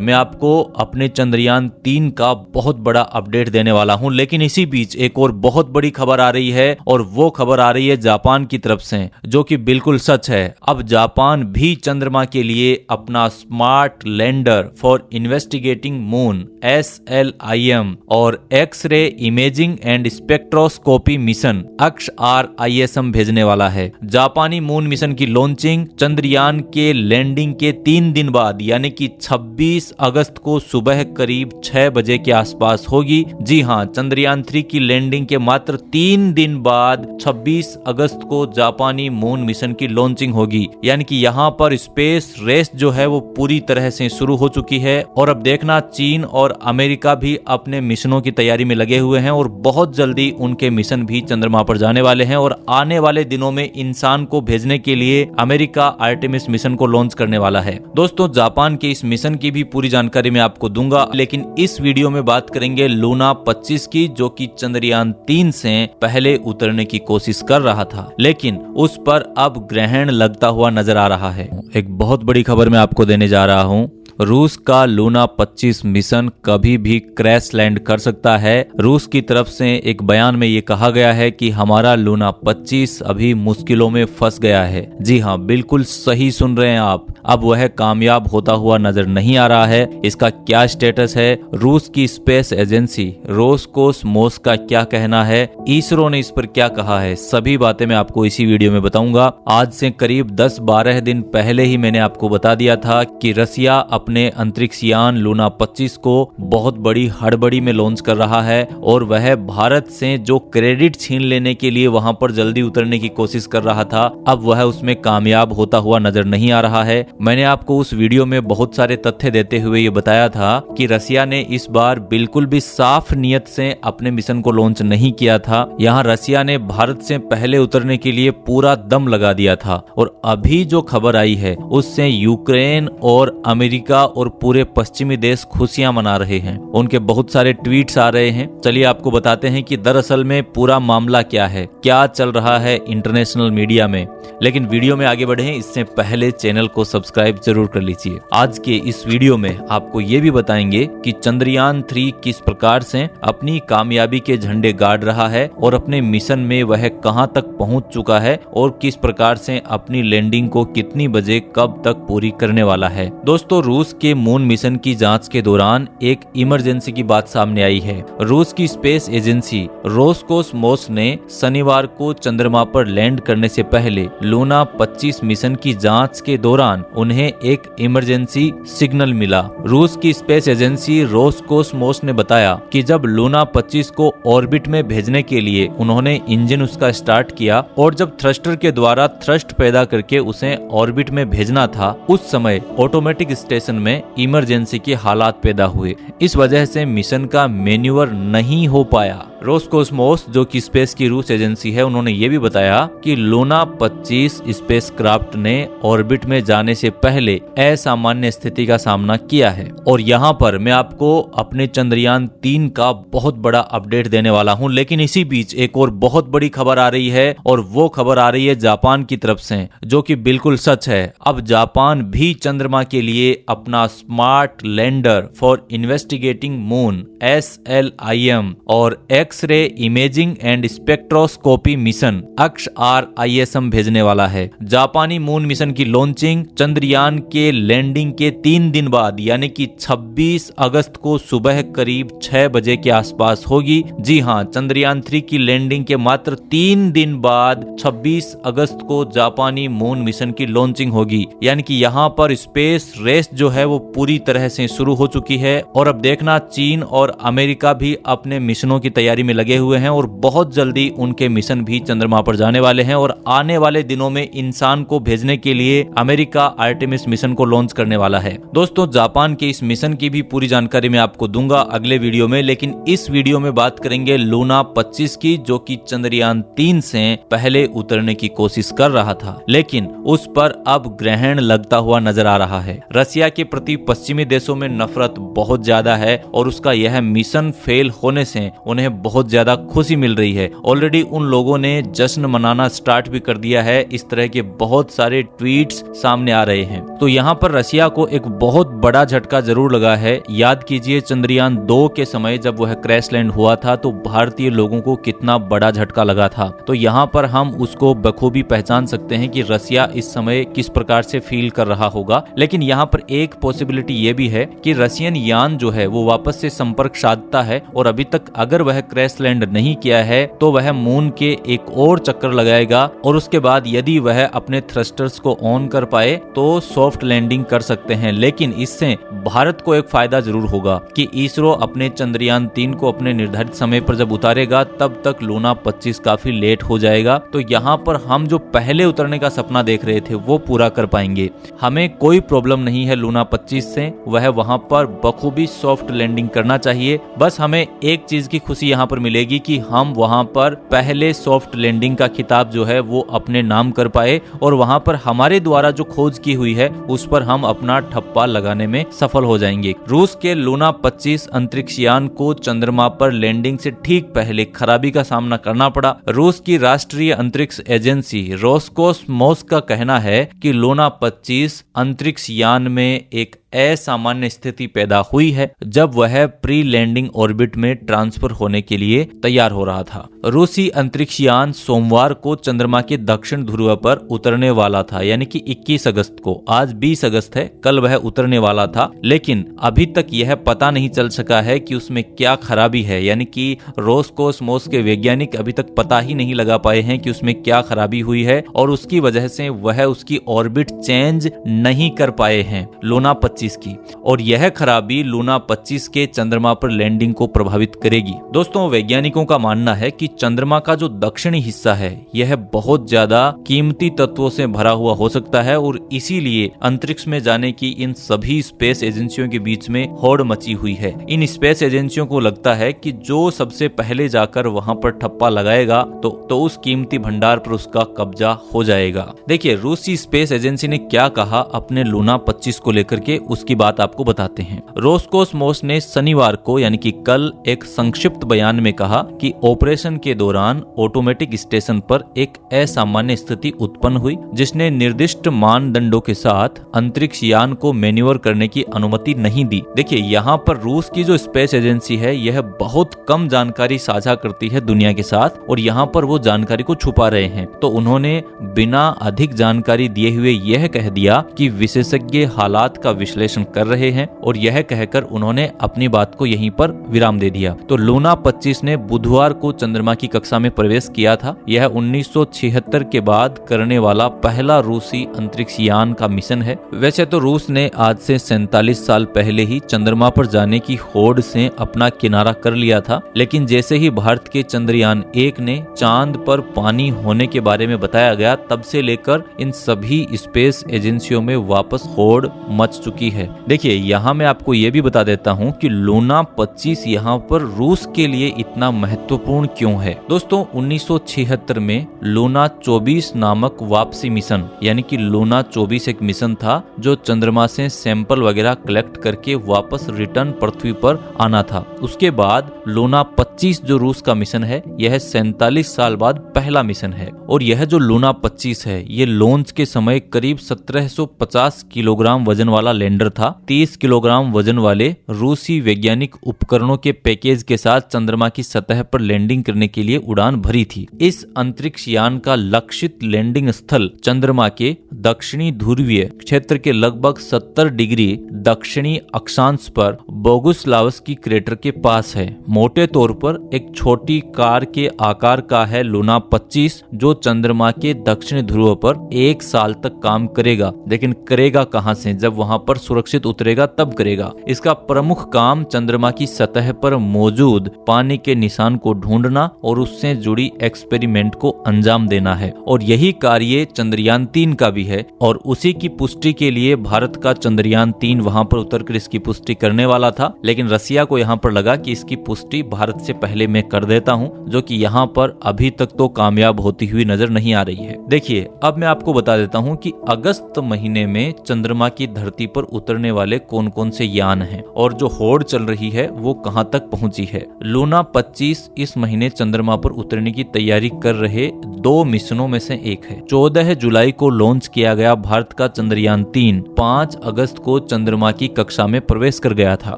मैं आपको अपने चंद्रयान 3 का बहुत बड़ा अपडेट देने वाला हूं, लेकिन इसी बीच एक और बहुत बड़ी खबर आ रही है और वो खबर आ रही है जापान की तरफ से, जो कि बिल्कुल सच है। अब जापान भी चंद्रमा के लिए अपना smart lander for investigating moon SLIM और X-ray imaging and spectroscopy mission XRISM भेजने वाला है। जापानी मून मिशन की लॉन्चिंग चंद्रयान के लैंडिंग के 3 दिन बाद यानी कि 26 अगस्त को सुबह करीब 6 बजे के आसपास होगी। जी हां, चंद्रयान 3 की लैंडिंग के मात्र 3 दिन बाद 26 अगस्त को जापानी मून मिशन की लॉन्चिंग होगी। यानी कि यहाँ पर स्पेस रेस जो है वो पूरी तरह से शुरू हो चुकी है और अब देखना चीन और अमेरिका भी अपने मिशनों की तैयारी में लगे हुए हैं और बहुत जल्दी उनके मिशन भी चंद्रमा पर जाने वाले हैं और आने वाले दिनों में इंसान को भेजने के लिए अमेरिका आर्टेमिस मिशन को लॉन्च करने वाला है। दोस्तों, जापान के इस मिशन की भी पूरी जानकारी मैं आपको दूंगा, लेकिन इस वीडियो में बात करेंगे लूना 25 की, जो कि चंद्रयान 3 से पहले उतरने की कोशिश कर रहा था, लेकिन उस पर अब ग्रहण लगता हुआ नजर आ रहा है। एक बहुत बड़ी खबर मैं आपको देने जा रहा हूं। रूस का लूना 25 मिशन कभी भी क्रैश लैंड कर सकता है। रूस की तरफ से एक बयान में ये कहा गया है कि हमारा लूना 25 अभी मुश्किलों में फंस गया है। जी हाँ, बिल्कुल सही सुन रहे हैं आप। अब वह कामयाब होता हुआ नजर नहीं आ रहा है। इसका क्या स्टेटस है, रूस की स्पेस एजेंसी रोसकोसमोस का क्या कहना है, इसरो ने इस पर क्या कहा है, सभी बातें मैं आपको इसी वीडियो में बताऊंगा। आज से करीब 10-12 दिन पहले ही मैंने आपको बता दिया था कि रसिया अपने अंतरिक्ष यान लूना 25 को बहुत बड़ी हड़बड़ी में लॉन्च कर रहा है और वह भारत से जो क्रेडिट छीन लेने के लिए वहां पर जल्दी उतरने की कोशिश कर रहा था, अब वह उसमें कामयाब होता हुआ नजर नहीं आ रहा है। मैंने आपको उस वीडियो में बहुत सारे तथ्य देते हुए ये बताया था कि रसिया ने इस बार बिल्कुल भी साफ नियत से अपने मिशन को लॉन्च नहीं किया था। यहाँ रसिया ने भारत से पहले उतरने के लिए पूरा दम लगा दिया था और अभी जो खबर आई है उससे यूक्रेन और अमेरिका और पूरे पश्चिमी देश खुशियां मना रहे हैं। उनके बहुत सारे ट्वीट्स आ रहे हैं। चलिए आपको बताते हैं कि दरअसल में पूरा मामला क्या है, क्या चल रहा है इंटरनेशनल मीडिया में। लेकिन वीडियो में आगे बढ़े इससे पहले चैनल को सब्सक्राइब जरूर कर लीजिए। आज के इस वीडियो में आपको ये भी बताएंगे कि चंद्रयान 3 किस प्रकार से अपनी कामयाबी के झंडे गाड़ रहा है और अपने मिशन में वह कहां तक पहुंच चुका है और किस प्रकार से अपनी लैंडिंग को कितनी बजे कब तक पूरी करने वाला है। दोस्तों, रूस के मून मिशन की जांच के दौरान एक इमरजेंसी की बात सामने आई है। रूस की स्पेस एजेंसी रोसकोसमोस ने शनिवार को चंद्रमा पर लैंड करने से पहले लूना 25 मिशन की जांच के दौरान उन्हें एक इमरजेंसी सिग्नल मिला। रूस की स्पेस एजेंसी रोसकोसमोस ने बताया कि जब लूना 25 को ऑर्बिट में भेजने के लिए उन्होंने इंजन उसका स्टार्ट किया और जब थ्रस्टर के द्वारा थ्रस्ट पैदा करके उसे ऑर्बिट में भेजना था, उस समय ऑटोमेटिक स्टेशन में इमरजेंसी के हालात पैदा हुए। इस वजह से मिशन का मैन्यूवर नहीं हो पाया। रोसकोसमोस, जो कि स्पेस की रूस एजेंसी है, उन्होंने ये भी बताया कि लूना 25 स्पेसक्राफ्ट ने ऑर्बिट में जाने से पहले असामान्य स्थिति का सामना किया है। और यहाँ पर मैं आपको अपने चंद्रयान 3 का बहुत बड़ा अपडेट देने वाला हूँ, लेकिन इसी बीच एक और बहुत बड़ी खबर आ रही है और वो खबर आ रही है जापान की तरफ से, जो कि बिल्कुल सच है। अब जापान भी चंद्रमा के लिए अपना smart lander for investigating moon SLIM और X-ray imaging and spectroscopy mission XRISM भेजने वाला है। जापानी मून मिशन की लॉन्चिंग चंद्रयान के लैंडिंग के 3 दिन बाद यानी कि 26 अगस्त को सुबह करीब 6 बजे के आसपास होगी। जी हां, चंद्रयान 3 की लैंडिंग के मात्र 3 दिन बाद 26 अगस्त को जापानी मून मिशन की लॉन्चिंग होगी। यानी कि यहाँ पर स्पेस रेस जो है वो पूरी तरह से शुरू हो चुकी है और अब देखना चीन और अमेरिका भी अपने मिशनों की तैयारी में लगे हुए हैं और बहुत जल्दी उनके मिशन भी चंद्रमा पर जाने वाले हैं और आने वाले दिनों में इंसान को भेजने के लिए अमेरिका आर्टेमिस मिशन को लॉन्च करने वाला है। दोस्तों, जापान के इस मिशन की भी पूरी जानकारी मैं आपको दूंगा अगले वीडियो में, लेकिन इस वीडियो में बात करेंगे लूना 25 की, जो कि चंद्रयान 3 से पहले उतरने की कोशिश कर रहा था, लेकिन उस पर अब ग्रहण लगता हुआ नजर आ रहा है। रसिया के प्रति पश्चिमी देशों में नफरत बहुत ज्यादा है और उसका यह मिशन फेल होने से उन्हें बहुत ज्यादा खुशी मिल रही है। ऑलरेडी उन लोगों ने जश्न मनाना स्टार्ट भी कर दिया है है, इस तरह के बहुत सारे ट्वीट्स सामने आ रहे हैं। तो यहाँ पर रसिया को एक बहुत बड़ा झटका जरूर लगा है। याद कीजिए चंद्रयान 2 के समय जब वह क्रैश लैंड हुआ था तो भारतीय लोगों को कितना बड़ा झटका लगा था। तो यहाँ पर हम उसको बखूबी पहचान सकते हैं कि रसिया इस समय किस प्रकार से फील कर रहा होगा। लेकिन यहाँ पर एक पॉसिबिलिटी ये भी है कि रशियन यान जो है वो वापस से संपर्क साधता है और अभी तक अगर वह क्रैश लैंड नहीं किया है तो वह मून के एक और चक्कर लगाएगा और उसके बाद यदि वह अपने थ्रस्टर्स को ऑन कर पाए तो सॉफ्ट लैंडिंग कर सकते हैं। लेकिन इससे भारत को एक फायदा जरूर होगा कि इसरो अपने चंद्रयान 3 को अपने निर्धारित समय पर जब उतारेगा तब तक लूना 25 काफी लेट हो जाएगा। तो यहाँ पर हम जो पहले उतरने का सपना देख रहे थे वो पूरा कर पाएंगे। हमें कोई प्रॉब्लम नहीं है लूना 25 से, वह वहां पर बखूबी सॉफ्ट लैंडिंग करना चाहिए। बस हमें एक चीज की खुशी यहाँ पर मिलेगी कि हम वहां पर पहले सॉफ्ट लैंडिंग का खिताब जो है वो अपने नाम कर पाए और वहां पर हमारे द्वारा जो खोज की हुई है उस पर हम अपना ठप्पा लगाने में सफल हो जाएंगे। रूस के लूना 25 अंतरिक्ष यान को चंद्रमा पर लैंडिंग से ठीक पहले खराबी का सामना करना पड़ा। रूस की राष्ट्रीय अंतरिक्ष एजेंसी रोसकोसमोस का कहना है कि लूना 25 अंतरिक्ष यान में एक असामान्य स्थिति पैदा हुई है जब वह प्री लैंडिंग ऑर्बिट में ट्रांसफर होने के लिए तैयार हो रहा था। रूसी अंतरिक्ष यान सोमवार को चंद्रमा के दक्षिण ध्रुव पर उतरने वाला था, यानी कि 21 अगस्त को। आज 20 अगस्त है, कल वह उतरने वाला था, लेकिन अभी तक यह पता नहीं चल सका है कि उसमें क्या खराबी है। यानी कि रोसकोसमोस के वैज्ञानिक अभी तक पता ही नहीं लगा पाए हैं कि उसमें क्या खराबी हुई है और उसकी वजह से वह उसकी ऑर्बिट चेंज नहीं कर पाए हैं लूना 25 की, और यह खराबी लूना 25 के चंद्रमा पर लैंडिंग को प्रभावित करेगी। दोस्तों, वैज्ञानिकों का मानना है कि चंद्रमा का जो दक्षिणी हिस्सा है यह बहुत ज्यादा कीमती तत्वों से भरा हुआ हो सकता है और इसीलिए अंतरिक्ष में जाने की इन सभी स्पेस एजेंसियों के बीच में होड़ मची हुई है। इन स्पेस एजेंसियों को लगता है कि जो सबसे पहले जाकर वहां पर ठप्पा लगाएगा तो उस कीमती भंडार पर उसका कब्जा हो जाएगा। देखिए, रूसी स्पेस एजेंसी ने क्या कहा अपने लूना 25 को लेकर के, उसकी बात आपको बताते हैं। रोसकोसमोस ने शनिवार को यानी कि कल एक संक्षिप्त बयान में कहा कि ऑपरेशन के दौरान ऑटोमेटिक स्टेशन पर एक असामान्य स्थिति उत्पन्न हुई जिसने निर्दिष्ट मानदंडों के साथ अंतरिक्ष यान को मैन्यूवर करने की अनुमति नहीं दी। देखिए, यहाँ पर रूस की जो स्पेस एजेंसी है यह बहुत कम जानकारी साझा करती है दुनिया के साथ और यहाँ पर वो जानकारी को छुपा रहे हैं। तो उन्होंने बिना अधिक जानकारी दिए हुए यह कह दिया कि विशेषज्ञ हालात का विश्लेषण कर रहे हैं और यह कहकर उन्होंने अपनी बात को यहीं पर विराम दे दिया। तो लूना 25 ने बुधवार को चंद्रमा की कक्षा में प्रवेश किया था। यह 1976 के बाद करने वाला पहला रूसी अंतरिक्ष यान का मिशन है। वैसे तो रूस ने आज से 47 साल पहले ही चंद्रमा पर जाने की होड़ से अपना किनारा कर लिया था, लेकिन जैसे ही भारत के चंद्रयान 1 ने चांद पर पानी होने के बारे में बताया गया, तब से लेकर इन सभी स्पेस एजेंसियों में वापस होड़ मच चुकी है। देखिए, यहाँ मैं आपको ये भी बता देता हूँ कि लूना 25 यहाँ पर रूस के लिए इतना महत्वपूर्ण क्यों है। दोस्तों, 1976 में लूना 24 नामक वापसी मिशन, यानी कि लूना 24 एक मिशन था जो चंद्रमा से सैंपल वगैरह कलेक्ट करके वापस रिटर्न पृथ्वी पर आना था। उसके बाद लूना 25 जो रूस का मिशन है यह 47 साल बाद पहला मिशन है और यह जो लूना 25 है ये लॉन्च के समय करीब 1750 किलोग्राम वजन वाला लैंडर था। 30 किलोग्राम वजन वाले रूसी वैज्ञानिक उपकरणों के पैकेज के साथ चंद्रमा की सतह पर लैंडिंग करने के लिए उड़ान भरी थी। इस अंतरिक्ष यान का लक्षित लैंडिंग स्थल चंद्रमा के दक्षिणी ध्रुवीय क्षेत्र के लगभग 70 डिग्री दक्षिणी अक्षांश पर बोगुस्लावस्की क्रेटर के पास है। मोटे तौर पर एक छोटी कार के आकार का है लूना 25 जो चंद्रमा के दक्षिणी ध्रुव पर 1 साल तक काम करेगा। लेकिन करेगा कहां से, जब वहां पर सुरक्षित उतरेगा तब करेगा। इसका प्रमुख काम चंद्रमा की सतह पर मौजूद पानी के निशान को ढूंढना और उससे जुड़ी एक्सपेरिमेंट को अंजाम देना है और यही कार्य चंद्रयान 3 का भी है और उसी की पुष्टि के लिए भारत का चंद्रयान 3 वहां पर उतरकर इसकी पुष्टि करने वाला था। लेकिन रसिया को यहाँ पर लगा कि इसकी पुष्टि भारत से पहले मैं कर देता हूं, जो कि यहाँ पर अभी तक तो कामयाब होती हुई नजर नहीं आ रही है। देखिए, अब मैं आपको बता देता हूं कि अगस्त महीने में चंद्रमा की धरती पर उतरने वाले कौन कौन से यान हैं और जो होड़ चल रही है वो कहां तक पहुंची है। लूना 25 इस महीने चंद्रमा पर उतरने की तैयारी कर रहे 2 मिशनों में से एक है। 14 जुलाई को लॉन्च किया गया भारत का चंद्रयान 3 5 अगस्त को चंद्रमा की कक्षा में प्रवेश कर गया था।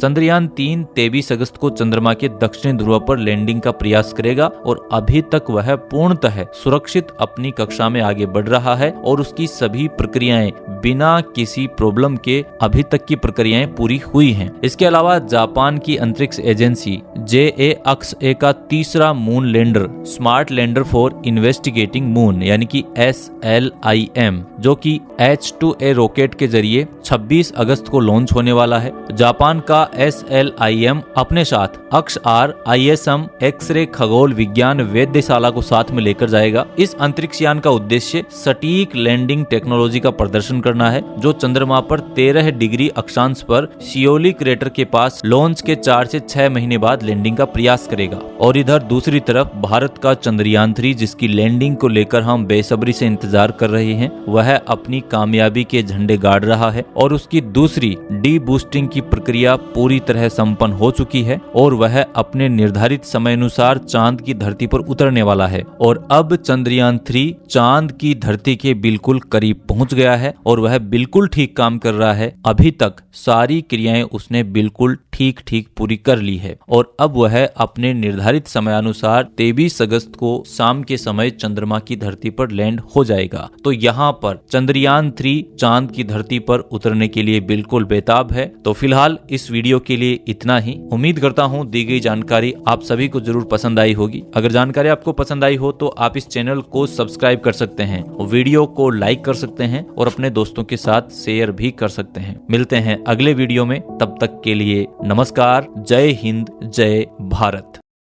चंद्रयान 3 23 अगस्त को चंद्रमा के दक्षिणी ध्रुव पर लैंडिंग का प्रयास करेगा और अभी तक वह पूर्णतः सुरक्षित अपनी कक्षा में आगे बढ़ रहा है और उसकी सभी प्रक्रियाएं बिना किसी प्रॉब्लम के अभी तक की प्रक्रियाएं पूरी हुई हैं। इसके अलावा जापान की अंतरिक्ष एजेंसी JAXA का तीसरा moon lander smart lander for investigating moon यानी कि SLIM, जो कि H2A रॉकेट के जरिए 26 अगस्त को लॉन्च होने वाला है। जापान का SLIM अपने साथ XR ISM एक्सरे खगोल विज्ञान वेधशाला को साथ में लेकर जाएगा। इस अंतरिक्ष यान का उद्देश्य सटीक लैंडिंग टेक्नोलॉजी का प्रदर्शन करना है, जो चंद्रमा पर 13 डिग्री अक्षांश पर शियोली क्रेटर के पास लॉन्च के 4 से 6 महीने बाद लैंडिंग का प्रयास करेगा। और इधर दूसरी तरफ भारत का चंद्रयान 3, जिसकी लैंडिंग को लेकर हम बेसब्री से इंतजार कर रहे हैं, वह अपनी कामयाबी के झंडे गाड़ रहा है और उसकी दूसरी डी बूस्टिंग की प्रक्रिया पूरी तरह संपन्न हो चुकी है और वह अपने निर्धारित समय अनुसार चांद की धरती पर उतरने वाला है। और अब चंद्रयान 3 चांद की धरती के बिल्कुल करीब पहुंच गया है और वह बिल्कुल ठीक काम कर रहा है। अभी तक सारी क्रियाएं उसने बिल्कुल ठीक पूरी कर ली है और अब वह अपने निर्धारित समयानुसार 23 अगस्त को शाम के समय चंद्रमा की धरती पर लैंड हो जाएगा। तो यहाँ पर चंद्रयान 3 चांद की धरती पर उतरने के लिए बिल्कुल बेताब है। तो फिलहाल इस वीडियो के लिए इतना ही। उम्मीद करता हूँ दी गई जानकारी आप सभी को जरूर पसंद आई होगी। अगर जानकारी आपको पसंद आई हो तो आप इस चैनल को सब्सक्राइब कर सकते हैं, वीडियो को लाइक कर सकते हैं और अपने दोस्तों के साथ शेयर भी कर सकते हैं। मिलते हैं अगले वीडियो में, तब तक के लिए नमस्कार। जय हिंद, जय भारत।